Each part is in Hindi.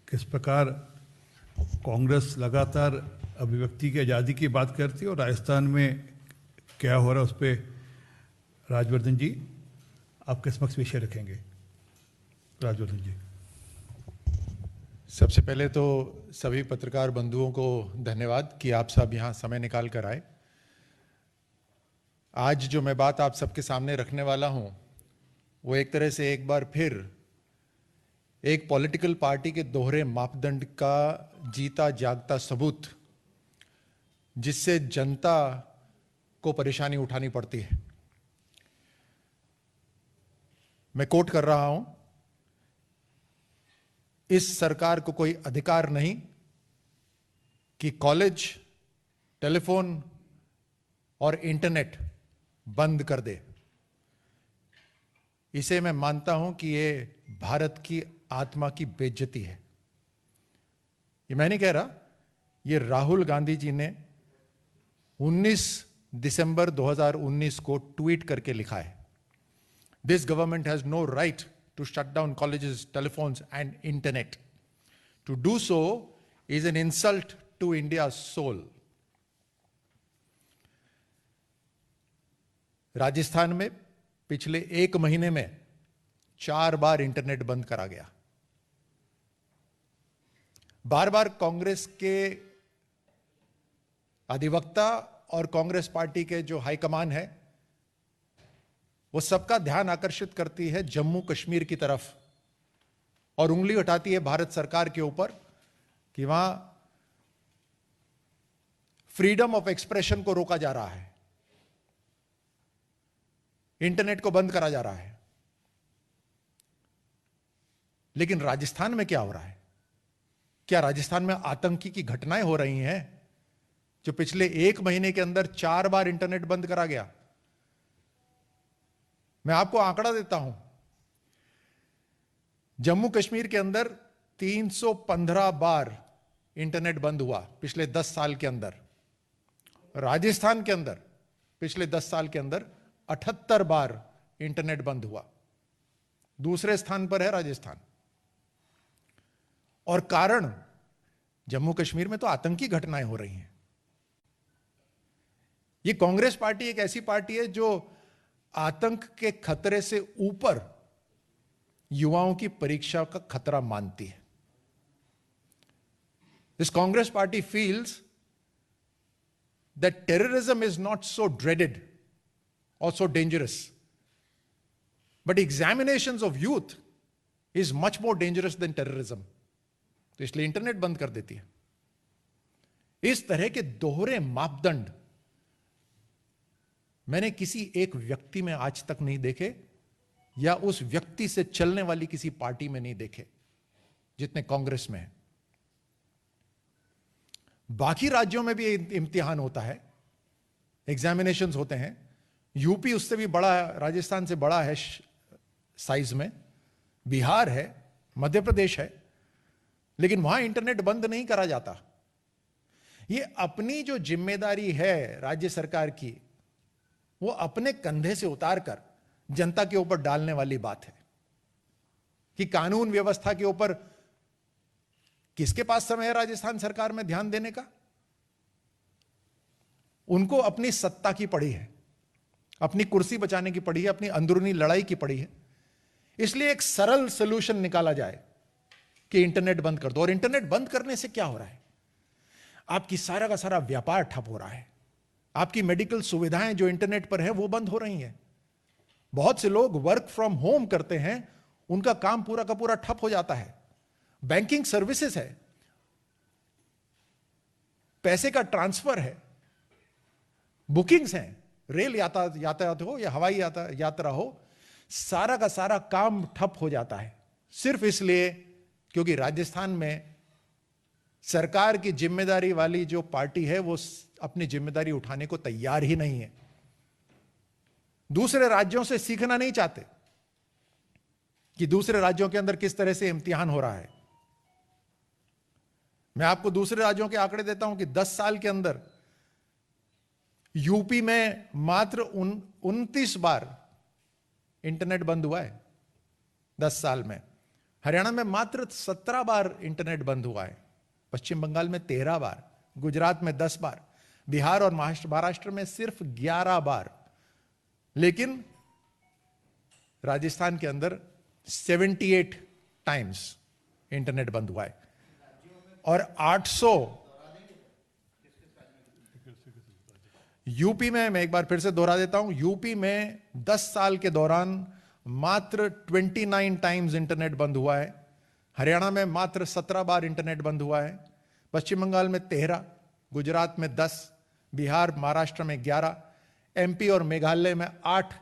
किस प्रकार कांग्रेस लगातार अभिव्यक्ति की आज़ादी की बात करती है और राजस्थान में क्या हो रहा है उस पर राजवर्धन जी आपके समक्ष विषय रखेंगे। राजवर्धन जी। सबसे पहले तो सभी पत्रकार बंधुओं को धन्यवाद कि आप सब यहाँ समय निकाल कर आए। आज जो मैं बात आप सबके सामने रखने वाला हूँ वो एक तरह से एक बार फिर एक पॉलिटिकल पार्टी के दोहरे मापदंड का जीता जागता सबूत, जिससे जनता को परेशानी उठानी पड़ती है। मैं कोट कर रहा हूं, इस सरकार को कोई अधिकार नहीं कि कॉलेज, टेलीफोन और इंटरनेट बंद कर दे। इसे मैं मानता हूं कि यह भारत की आत्मा की बेइज्जती है। ये मैं नहीं कह रहा, ये राहुल गांधी जी ने 19 दिसंबर 2019 को ट्वीट करके लिखा है। This government has no right to shut down colleges, telephones and internet. To do so is an insult to India soul. Rajasthan में पिछले एक महीने में 4 बार इंटरनेट बंद करा गया। बार बार कांग्रेस के अधिवक्ता और कांग्रेस पार्टी के जो हाईकमान है वो सबका ध्यान आकर्षित करती है जम्मू कश्मीर की तरफ और उंगली उठाती है भारत सरकार के ऊपर कि वहां फ्रीडम ऑफ एक्सप्रेशन को रोका जा रहा है, इंटरनेट को बंद करा जा रहा है। लेकिन राजस्थान में क्या हो रहा है? क्या राजस्थान में आतंकी की घटनाएं हो रही हैं जो पिछले एक महीने के अंदर 4 बार इंटरनेट बंद करा गया? मैं आपको आंकड़ा देता हूं, जम्मू कश्मीर के अंदर 315 बार इंटरनेट बंद हुआ पिछले 10 साल के अंदर। राजस्थान के अंदर पिछले 10 साल के अंदर 78 बार इंटरनेट बंद हुआ। दूसरे स्थान पर है राजस्थान। और कारण, जम्मू कश्मीर में तो आतंकी घटनाएं हो रही हैं। यह कांग्रेस पार्टी एक ऐसी पार्टी है जो आतंक के खतरे से ऊपर युवाओं की परीक्षा का खतरा मानती है। This Congress party feels that terrorism is not so dreaded or so dangerous, but examinations of youth is much more dangerous than terrorism. तो इसलिए इंटरनेट बंद कर देती है। इस तरह के दोहरे मापदंड मैंने किसी एक व्यक्ति में आज तक नहीं देखे या उस व्यक्ति से चलने वाली किसी पार्टी में नहीं देखे जितने कांग्रेस में है। बाकी राज्यों में भी इम्तिहान होता है, एग्जामिनेशंस होते हैं। यूपी उससे भी बड़ा है, राजस्थान से बड़ा है साइज में, बिहार है, मध्य प्रदेश है, लेकिन वहां इंटरनेट बंद नहीं करा जाता। ये अपनी जो जिम्मेदारी है राज्य सरकार की, वो अपने कंधे से उतारकर जनता के ऊपर डालने वाली बात है कि कानून व्यवस्था के ऊपर किसके पास समय है राजस्थान सरकार में ध्यान देने का? उनको अपनी सत्ता की पड़ी है, अपनी कुर्सी बचाने की पड़ी है, अपनी अंदरूनी लड़ाई की पड़ी है। इसलिए एक सरल सॉल्यूशन निकाला जाए कि इंटरनेट बंद कर दो। और इंटरनेट बंद करने से क्या हो रहा है? आपकी सारा का सारा व्यापार ठप हो रहा है। आपकी मेडिकल सुविधाएं जो इंटरनेट पर है वो बंद हो रही हैं। बहुत से लोग वर्क फ्रॉम होम करते हैं, उनका काम पूरा का पूरा ठप हो जाता है। बैंकिंग सर्विसेज है, पैसे का ट्रांसफर है, बुकिंग्स हैं, रेल यातायात हो या हवाई यात्रा हो, सारा का सारा काम ठप हो जाता है सिर्फ इसलिए क्योंकि राजस्थान में सरकार की जिम्मेदारी वाली जो पार्टी है वो अपनी जिम्मेदारी उठाने को तैयार ही नहीं है। दूसरे राज्यों से सीखना नहीं चाहते कि दूसरे राज्यों के अंदर किस तरह से इम्तिहान हो रहा है। मैं आपको दूसरे राज्यों के आंकड़े देता हूं कि 10 साल के अंदर यूपी में मात्र 29 बार इंटरनेट बंद हुआ है 10 साल में। हरियाणा में मात्र 17 बार इंटरनेट बंद हुआ है, पश्चिम बंगाल में 13 बार, गुजरात में 10 बार, बिहार और महाराष्ट्र में सिर्फ 11 बार, लेकिन राजस्थान के अंदर 78 टाइम्स इंटरनेट बंद हुआ है और 800 यूपी में, मैं एक बार फिर से दोहरा देता हूं, यूपी में 10 साल के दौरान मात्र 29 टाइम्स इंटरनेट बंद हुआ है, हरियाणा में मात्र 17 बार इंटरनेट बंद हुआ है, पश्चिम बंगाल में 13, गुजरात में 10, बिहार महाराष्ट्र में 11, एमपी और मेघालय में 8,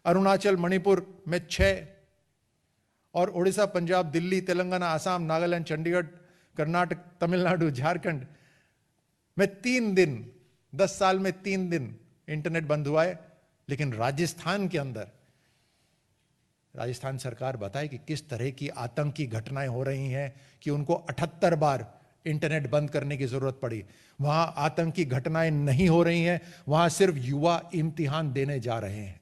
अरुणाचल मणिपुर में 6 और उड़ीसा पंजाब दिल्ली तेलंगाना आसाम नागालैंड चंडीगढ़ कर्नाटक तमिलनाडु झारखंड में 3 दिन, 10 साल में 3 दिन इंटरनेट बंद हुआ है। लेकिन राजस्थान के अंदर, राजस्थान सरकार बताए कि किस तरह की आतंकी घटनाएं हो रही हैं कि उनको 78 बार इंटरनेट बंद करने की जरूरत पड़ी। वहां आतंकी घटनाएं नहीं हो रही हैं, वहां सिर्फ युवा इम्तिहान देने जा रहे हैं।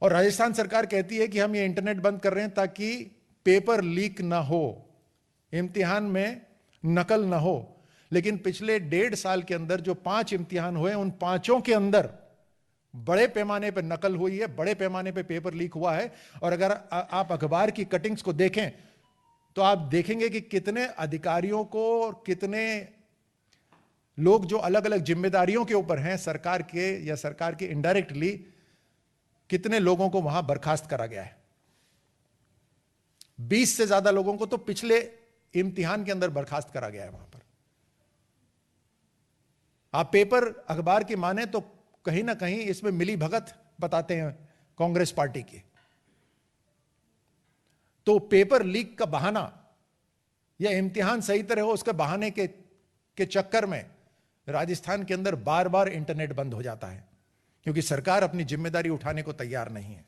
और राजस्थान सरकार कहती है कि हम ये इंटरनेट बंद कर रहे हैं ताकि पेपर लीक ना हो, इम्तिहान में नकल ना हो। लेकिन पिछले 1.5 साल के अंदर जो 5 इम्तिहान हुए, उन 5 के अंदर बड़े पैमाने पर नकल हुई है, बड़े पैमाने पर पेपर लीक हुआ है। और अगर आप अखबार की कटिंग्स को देखें तो आप देखेंगे कि कितने अधिकारियों को और कितने लोग जो अलग अलग जिम्मेदारियों के ऊपर हैं सरकार के या सरकार के इनडायरेक्टली, कितने लोगों को वहां बर्खास्त करा गया है। 20 से ज्यादा लोगों को तो पिछले इम्तिहान के अंदर बर्खास्त करा गया है वहां पर। आप पेपर अखबार की माने तो कहीं ना कहीं इसमें मिली भगत बताते हैं कांग्रेस पार्टी की। तो पेपर लीक का बहाना या इम्तिहान सही तरह हो उसके बहाने के चक्कर में राजस्थान के अंदर बार बार इंटरनेट बंद हो जाता है, क्योंकि सरकार अपनी जिम्मेदारी उठाने को तैयार नहीं है।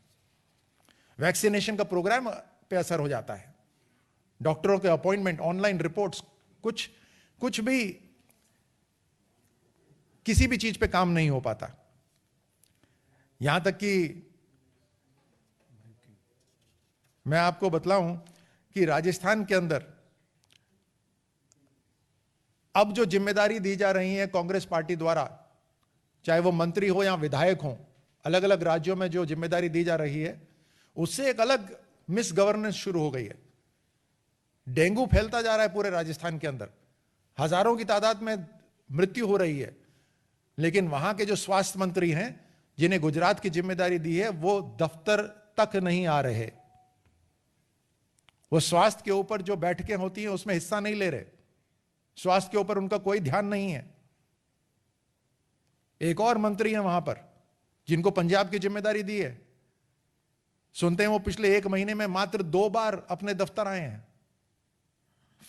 वैक्सीनेशन का प्रोग्राम पे असर हो जाता है, डॉक्टरों के अपॉइंटमेंट, ऑनलाइन रिपोर्ट्स, कुछ भी, किसी भी चीज पे काम नहीं हो पाता। यहां तक कि मैं आपको बतलाऊं कि राजस्थान के अंदर अब जो जिम्मेदारी दी जा रही है कांग्रेस पार्टी द्वारा, चाहे वो मंत्री हो या विधायक हो, अलग अलग राज्यों में जो जिम्मेदारी दी जा रही है उससे एक अलग मिस गवर्नेंस शुरू हो गई है। डेंगू फैलता जा रहा है पूरे राजस्थान के अंदर, हजारों की तादाद में मृत्यु हो रही है, लेकिन वहां के जो स्वास्थ्य मंत्री हैं जिन्हें गुजरात की जिम्मेदारी दी है वो दफ्तर तक नहीं आ रहे। वो स्वास्थ्य के ऊपर जो बैठकें होती हैं उसमें हिस्सा नहीं ले रहे, स्वास्थ्य के ऊपर उनका कोई ध्यान नहीं है। एक और मंत्री हैं वहां पर जिनको पंजाब की जिम्मेदारी दी है, सुनते हैं वो पिछले 1 महीने में मात्र 2 बार अपने दफ्तर आए हैं।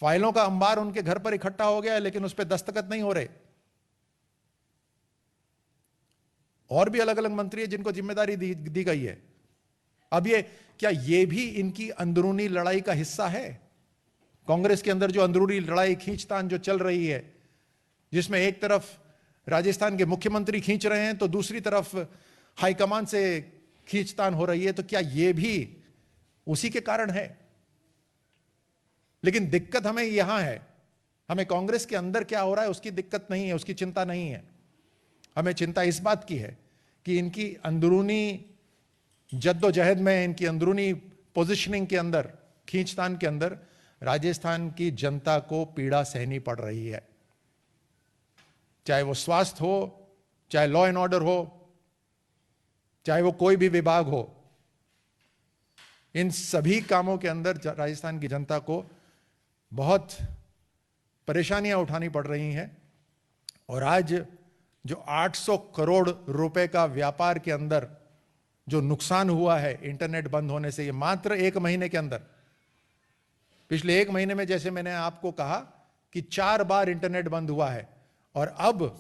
फाइलों का अंबार उनके घर पर इकट्ठा हो गया है लेकिन उस पर दस्तखत नहीं हो रहे। और भी अलग अलग मंत्री हैं जिनको जिम्मेदारी दी गई है। अब क्या ये भी इनकी अंदरूनी लड़ाई का हिस्सा है? कांग्रेस के अंदर जो अंदरूनी लड़ाई खींचतान जो चल रही है, जिसमें एक तरफ राजस्थान के मुख्यमंत्री खींच रहे हैं तो दूसरी तरफ हाईकमान से खींचतान हो रही है, तो क्या ये भी उसी के कारण है? लेकिन दिक्कत हमें यहां है, हमें कांग्रेस के अंदर क्या हो रहा है उसकी दिक्कत नहीं है, उसकी चिंता नहीं है। हमें चिंता इस बात की है कि इनकी अंदरूनी जद्दोजहद में, इनकी अंदरूनी पोजीशनिंग के अंदर, खींचतान के अंदर राजस्थान की जनता को पीड़ा सहनी पड़ रही है। चाहे वो स्वास्थ्य हो, चाहे लॉ एंड ऑर्डर हो, चाहे वो कोई भी विभाग हो, इन सभी कामों के अंदर राजस्थान की जनता को बहुत परेशानियां उठानी पड़ रही हैं। और आज जो 800 करोड़ रुपए का व्यापार के अंदर जो नुकसान हुआ है इंटरनेट बंद होने से, ये मात्र 1 महीने के अंदर, पिछले 1 महीने में जैसे मैंने आपको कहा कि 4 बार इंटरनेट बंद हुआ है, और अब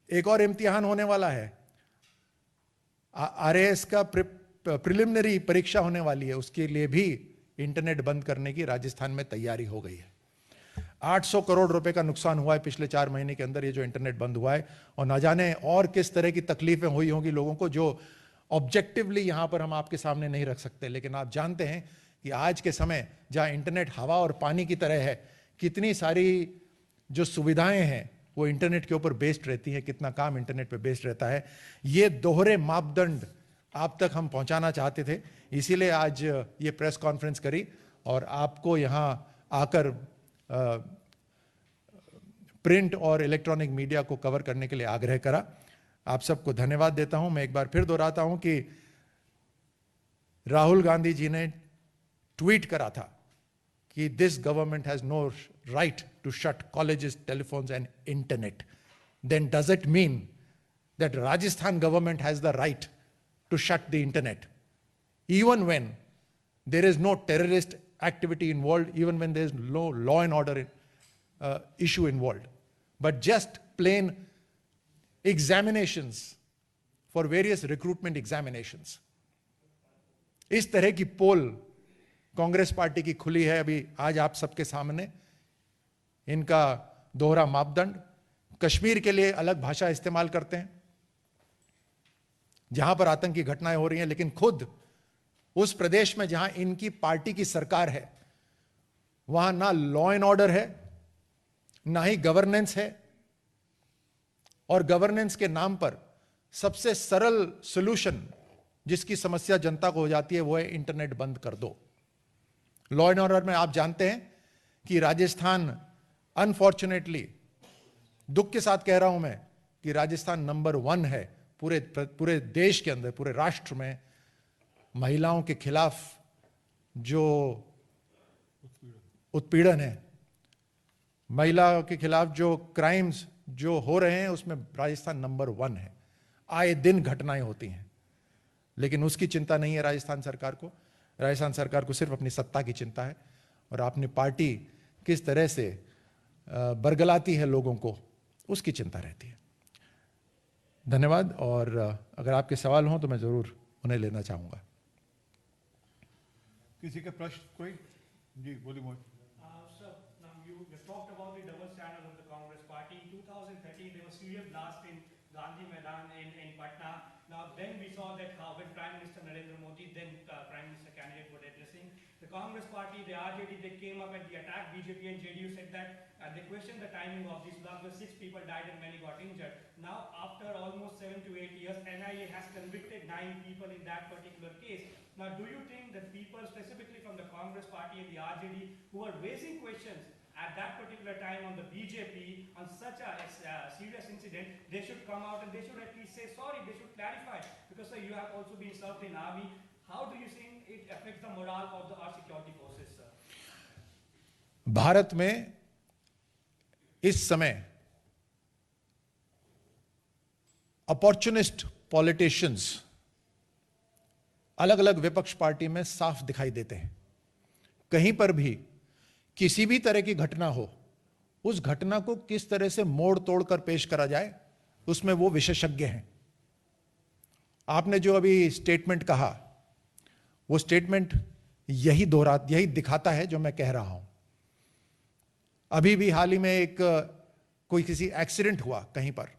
एक और इम्तिहान होने वाला है। आरएएस का प्रिलिमिनरी परीक्षा होने वाली है, उसके लिए भी इंटरनेट बंद करने की राजस्थान में तैयारी हो गई है। 800 करोड़ रुपए का नुकसान हुआ है पिछले 4 महीने के अंदर, ये जो इंटरनेट बंद हुआ है। और ना जाने और किस तरह की तकलीफें हुई होंगी लोगों को, जो ऑब्जेक्टिवली यहां पर हम आपके सामने नहीं रख सकते। लेकिन आप जानते हैं कि आज के समय जहां इंटरनेट हवा और पानी की तरह है, कितनी सारी जो सुविधाएं हैं वो इंटरनेट के ऊपर बेस्ड रहती है, कितना काम इंटरनेट पे बेस्ड रहता है। ये दोहरे मापदंड आप तक हम पहुंचाना चाहते थे, इसीलिए आज ये प्रेस कॉन्फ्रेंस करी और आपको यहां आकर प्रिंट और इलेक्ट्रॉनिक मीडिया को कवर करने के लिए आग्रह करा। आप सबको धन्यवाद देता हूं। मैं एक बार फिर दोहराता हूं कि राहुल गांधी जी ने ट्वीट करा था कि this government has no right to shut colleges, telephones and internet. Then does it mean that Rajasthan government has the right to shut the internet even when there is no terrorist activity involved, even when there is no law and order issue involved, but just plain examinations for various recruitment examinations? इस तरह की पोल कांग्रेस पार्टी की खुली है अभी आज आप सबके सामने। इनका दोहरा मापदंड, कश्मीर के लिए अलग भाषा इस्तेमाल करते हैं जहां पर आतंकी घटनाएं हो रही हैं, लेकिन खुद उस प्रदेश में जहां इनकी पार्टी की सरकार है वहां ना लॉ एंड ऑर्डर है, ना ही गवर्नेंस है। और गवर्नेंस के नाम पर सबसे सरल सॉल्यूशन जिसकी समस्या जनता को हो जाती है वो है इंटरनेट बंद कर दो। लॉ एंड ऑर्डर में आप जानते हैं कि राजस्थान, अनफॉर्चुनेटली दुख के साथ कह रहा हूं मैं, कि राजस्थान नंबर 1 है पूरे देश के अंदर, पूरे राष्ट्र में महिलाओं के खिलाफ जो उत्पीड़न है, महिलाओं के खिलाफ जो क्राइम्स जो हो रहे हैं, उसमें राजस्थान नंबर 1 है। आए दिन घटनाएं होती हैं, लेकिन उसकी चिंता नहीं है राजस्थान सरकार को। राजस्थान सरकार को सिर्फ अपनी सत्ता की चिंता है और अपनी पार्टी किस तरह से बरगलाती है लोगों को, उसकी चिंता रहती है। धन्यवाद। और अगर आपके सवाल हों तो मैं जरूर उन्हें लेना चाहूंगा। किसी का प्रश्न कोई? जी बोलिए मोहित। Sir, now you talked about the double standard of the Congress party. In 2013, there was serious blast in Gandhi Maidan in Patna. Now, then we saw that how when Prime Minister Narendra Modi, then Prime Minister candidate, were addressing the Congress party, the RJD, they came up and they attacked BJP and JDU, said that they questioned the timing of this blast, where 6 people died and many got injured. Now, after almost 7 to 8 years, NIA has convicted 9 people in that particular case. Now, do you think that people, specifically from the Congress party and the RJD, who are raising questions at that particular time on the BJP on such a serious incident, they should come out and they should at least say sorry, they should clarify? Because sir, you have also been served in army. How do you think it affects the morale of our security forces, sir? Bharat में इस समय अपॉर्चुनिस्ट पॉलिटिशियंस अलग अलग विपक्ष पार्टी में साफ दिखाई देते हैं। कहीं पर भी किसी भी तरह की घटना हो, उस घटना को किस तरह से मोड़ तोड़ कर पेश करा जाए, उसमें वो विशेषज्ञ हैं। आपने जो अभी स्टेटमेंट कहा, वो स्टेटमेंट यही दिखाता है जो मैं कह रहा हूं। अभी भी हाल ही में कोई किसी एक्सीडेंट हुआ कहीं पर,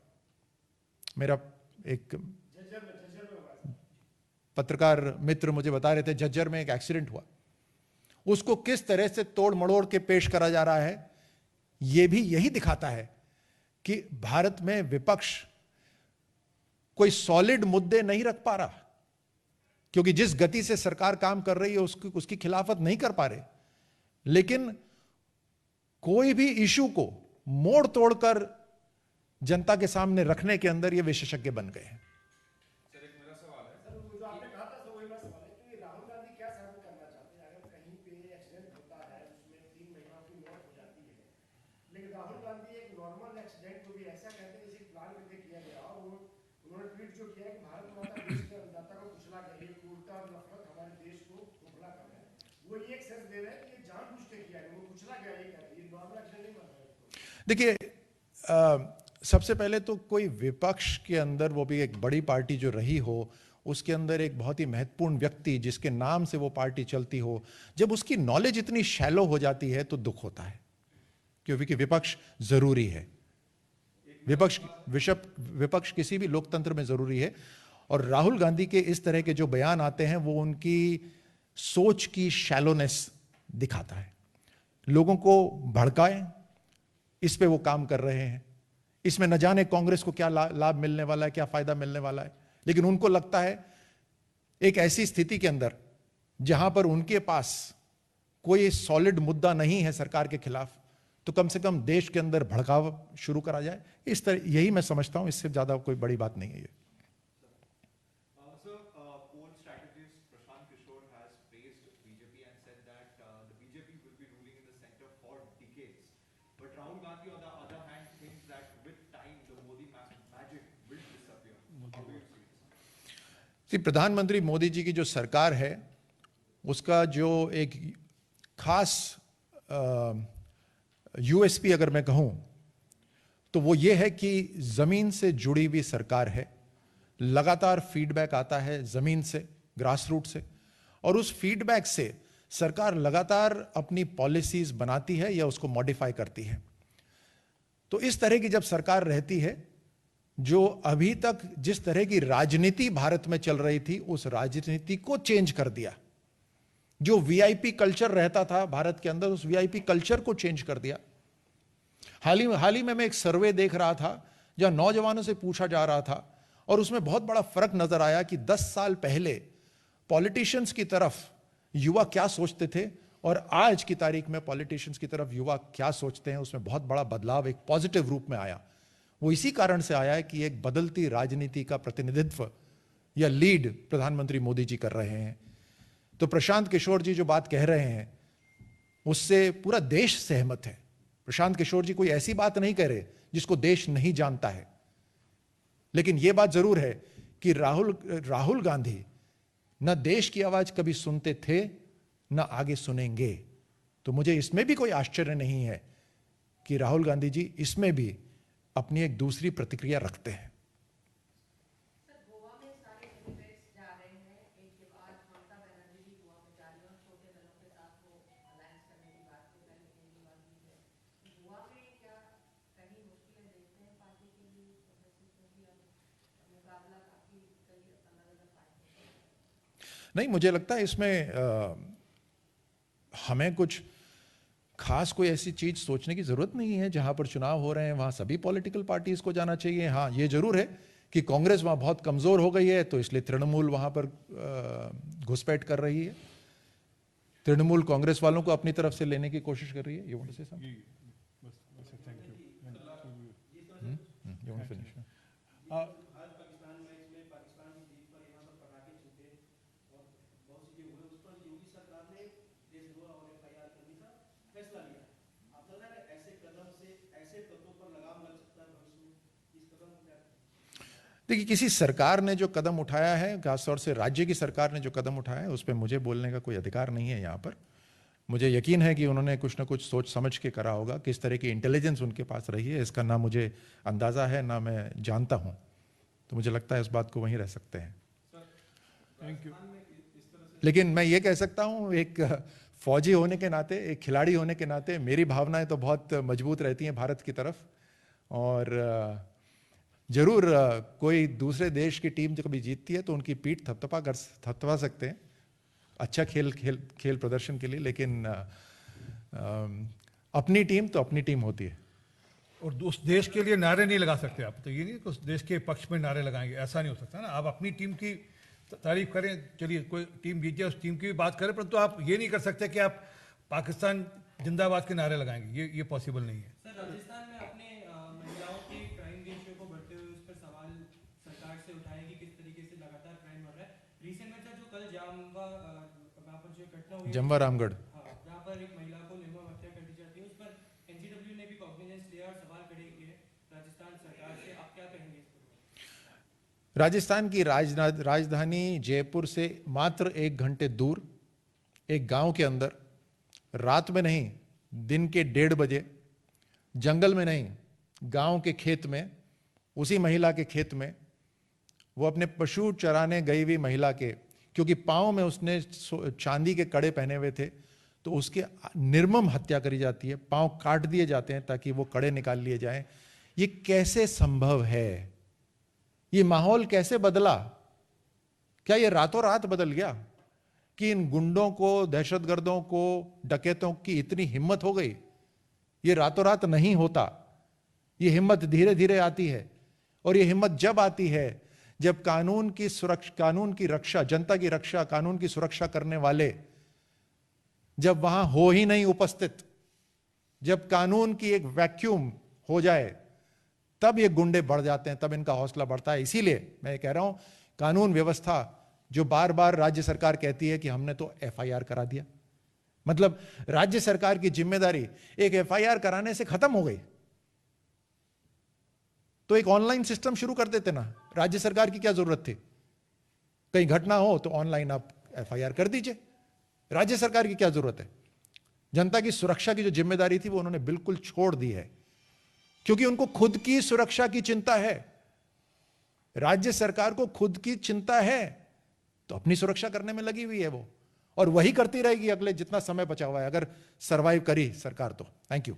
मेरा एक पत्रकार मित्र मुझे बता रहे थे झज्जर में एक एक्सीडेंट हुआ, उसको किस तरह से तोड़ मड़ोड़ के पेश करा जा रहा है, यह भी यही दिखाता है कि भारत में विपक्ष कोई सॉलिड मुद्दे नहीं रख पा रहा, क्योंकि जिस गति से सरकार काम कर रही है उसकी खिलाफत नहीं कर पा रहे। लेकिन कोई भी इशू को मोड़ तोड़कर जनता के सामने रखने के अंदर ये विशेषज्ञ बन गए हैं। देखिए, सबसे पहले तो कोई विपक्ष के अंदर, वो भी एक बड़ी पार्टी जो रही हो, उसके अंदर एक बहुत ही महत्वपूर्ण व्यक्ति जिसके नाम से वो पार्टी चलती हो, जब उसकी नॉलेज इतनी शैलो हो जाती है तो दुख होता है। क्योंकि विपक्ष जरूरी है। विपक्ष किसी भी लोकतंत्र में जरूरी है। और राहुल गांधी के इस तरह के जो बयान आते हैं वो उनकी सोच की शैलोनेस दिखाता है। लोगों को भड़काएं, इस पे वो काम कर रहे हैं। इसमें न जाने कांग्रेस को क्या लाभ मिलने वाला है, क्या फायदा मिलने वाला है, लेकिन उनको लगता है एक ऐसी स्थिति के अंदर जहां पर उनके पास कोई सॉलिड मुद्दा नहीं है सरकार के खिलाफ, तो कम से कम देश के अंदर भड़काव शुरू करा जाए। इस तरह यही मैं समझता हूं, इससे ज्यादा कोई बड़ी बात नहीं है ये। Poll strategist Prashant Kishore has praised BJP and said that the BJP will be ruling in the center for decades. But Rahul Gandhi, on the other hand, thinks that with time the Modi magic will disappear. How do you see this? प्रधानमंत्री मोदी जी की जो सरकार है उसका जो एक खास यूएसपी अगर मैं कहूं तो वो ये है कि जमीन से जुड़ी हुई सरकार है। लगातार फीडबैक आता है जमीन से, ग्रास रूट से, और उस फीडबैक से सरकार लगातार अपनी पॉलिसीज बनाती है या उसको मॉडिफाई करती है। तो इस तरह की जब सरकार रहती है, जो अभी तक जिस तरह की राजनीति भारत में चल रही थी उस राजनीति को चेंज कर दिया। जो वीआईपी कल्चर रहता था भारत के अंदर, उस वीआईपी कल्चर को चेंज कर दिया। हाल ही में मैं एक सर्वे देख रहा था जहां नौजवानों से पूछा जा रहा था और उसमें बहुत बड़ा फर्क नजर आया कि 10 साल पहले पॉलिटिशियंस की तरफ युवा क्या सोचते थे और आज की तारीख में पॉलिटिशियंस की तरफ युवा क्या सोचते हैं, उसमें बहुत बड़ा बदलाव एक पॉजिटिव रूप में आया। वो इसी कारण से आया है कि एक बदलती राजनीति का प्रतिनिधित्व या लीड प्रधानमंत्री मोदी जी कर रहे हैं। तो प्रशांत किशोर जी जो बात कह रहे हैं उससे पूरा देश सहमत है। प्रशांत किशोर जी कोई ऐसी बात नहीं कह रहे जिसको देश नहीं जानता है, लेकिन यह बात जरूर है कि राहुल गांधी न देश की आवाज कभी सुनते थे न आगे सुनेंगे। तो मुझे इसमें भी कोई आश्चर्य नहीं है कि राहुल गांधी जी इसमें भी अपनी एक दूसरी प्रतिक्रिया रखते हैं। नहीं, मुझे लगता है इसमें हमें कुछ खास कोई ऐसी चीज सोचने की जरूरत नहीं है। जहां पर चुनाव हो रहे हैं वहां सभी पॉलिटिकल पार्टीज को जाना चाहिए। हाँ, ये जरूर है कि कांग्रेस वहां बहुत कमजोर हो गई है, तो इसलिए तृणमूल वहां पर घुसपैठ कर रही है। तृणमूल कांग्रेस वालों को अपनी तरफ से लेने की कोशिश कर रही है। You want to say something? You want to finish? देखिए, किसी सरकार ने जो कदम उठाया है, खासतौर से राज्य की सरकार ने जो कदम उठाया है, उस पर मुझे बोलने का कोई अधिकार नहीं है यहाँ पर। मुझे यकीन है कि उन्होंने कुछ ना कुछ सोच समझ के करा होगा। किस तरह की इंटेलिजेंस उनके पास रही है इसका ना मुझे अंदाजा है ना मैं जानता हूँ। तो मुझे लगता है इस बात को वहीं रह सकते हैं। Thank you. लेकिन मैं ये कह सकता हूँ, एक फौजी होने के नाते, एक खिलाड़ी होने के नाते मेरी भावनाएं तो बहुत मजबूत रहती हैं भारत की तरफ। और जरूर कोई दूसरे देश की टीम जो कभी जीतती है तो उनकी पीठ थपथपा सकते हैं अच्छा खेल प्रदर्शन के लिए, लेकिन अपनी टीम तो अपनी टीम होती है। और उस देश के लिए नारे नहीं लगा सकते आप। तो ये नहीं कि उस देश के पक्ष में नारे लगाएंगे, ऐसा नहीं हो सकता ना। आप अपनी टीम की तारीफ करें, चलिए कोई टीम जीत जाए उस टीम की भी बात करें, परंतु आप ये नहीं कर सकते कि आप पाकिस्तान जिंदाबाद के नारे लगाएंगे। ये पॉसिबल नहीं है। सर, राजस्थान में अपने महिलाओं के क्राइम रेशियो को बढ़ते हुए उस पर सवाल सरकार से उठाए कि किस तरीके से लगातार क्राइम बढ़ रहा है। रिसेंट में जो कल वहाँ पर जो घटना हुई, जमवा रामगढ़, जहाँ पर एक महिला को निर्मम हत्या कर दी जाती है, उस पर एनसीडब्ल्यू ने भी कॉग्निजेंस लिया और सवाल खड़े किए राजस्थान सरकार से। आप क्या कहेंगे इस पर? राजस्थान की राजधानी जयपुर से मात्र 1 घंटे दूर एक गांव के अंदर रात में नहीं, दिन के 1:30 बजे, जंगल में नहीं, गांव के खेत में, उसी महिला के खेत में, वो अपने पशु चराने गई हुई महिला के, क्योंकि पांव में उसने चांदी के कड़े पहने हुए थे, तो उसके निर्मम हत्या करी जाती है, पांव काट दिए जाते हैं ताकि वो कड़े निकाल लिए जाएं। ये कैसे संभव है? ये माहौल कैसे बदला? क्या ये रातों रात बदल गया कि इन गुंडों को, दहशतगर्दों को, डकैतों की इतनी हिम्मत हो गई? ये रातों रात नहीं होता। ये हिम्मत धीरे धीरे आती है, और ये हिम्मत जब आती है जब कानून की रक्षा, जनता की रक्षा, कानून की सुरक्षा करने वाले जब वहां हो ही नहीं उपस्थित, जब कानून की एक वैक्यूम हो जाए, तब ये गुंडे बढ़ जाते हैं, तब इनका हौसला बढ़ता है। इसीलिए मैं कह रहा हूं, कानून व्यवस्था जो बार बार राज्य सरकार कहती है कि हमने तो एफआईआर करा दिया, मतलब राज्य सरकार की जिम्मेदारी एक एफआईआर कराने से खत्म हो गई। तो एक ऑनलाइन सिस्टम शुरू कर देते ना, राज्य सरकार की क्या जरूरत थी? कहीं घटना हो तो ऑनलाइन आप एफआईआर कर दीजिए, राज्य सरकार की क्या जरूरत है? जनता की सुरक्षा की जो जिम्मेदारी थी वो उन्होंने बिल्कुल छोड़ दी है, क्योंकि उनको खुद की सुरक्षा की चिंता है। राज्य सरकार को खुद की चिंता है तो अपनी सुरक्षा करने में लगी हुई है वो, और वही करती रहेगी अगले जितना समय बचा हुआ है, अगर सरवाइव करी सरकार तो। Thank you.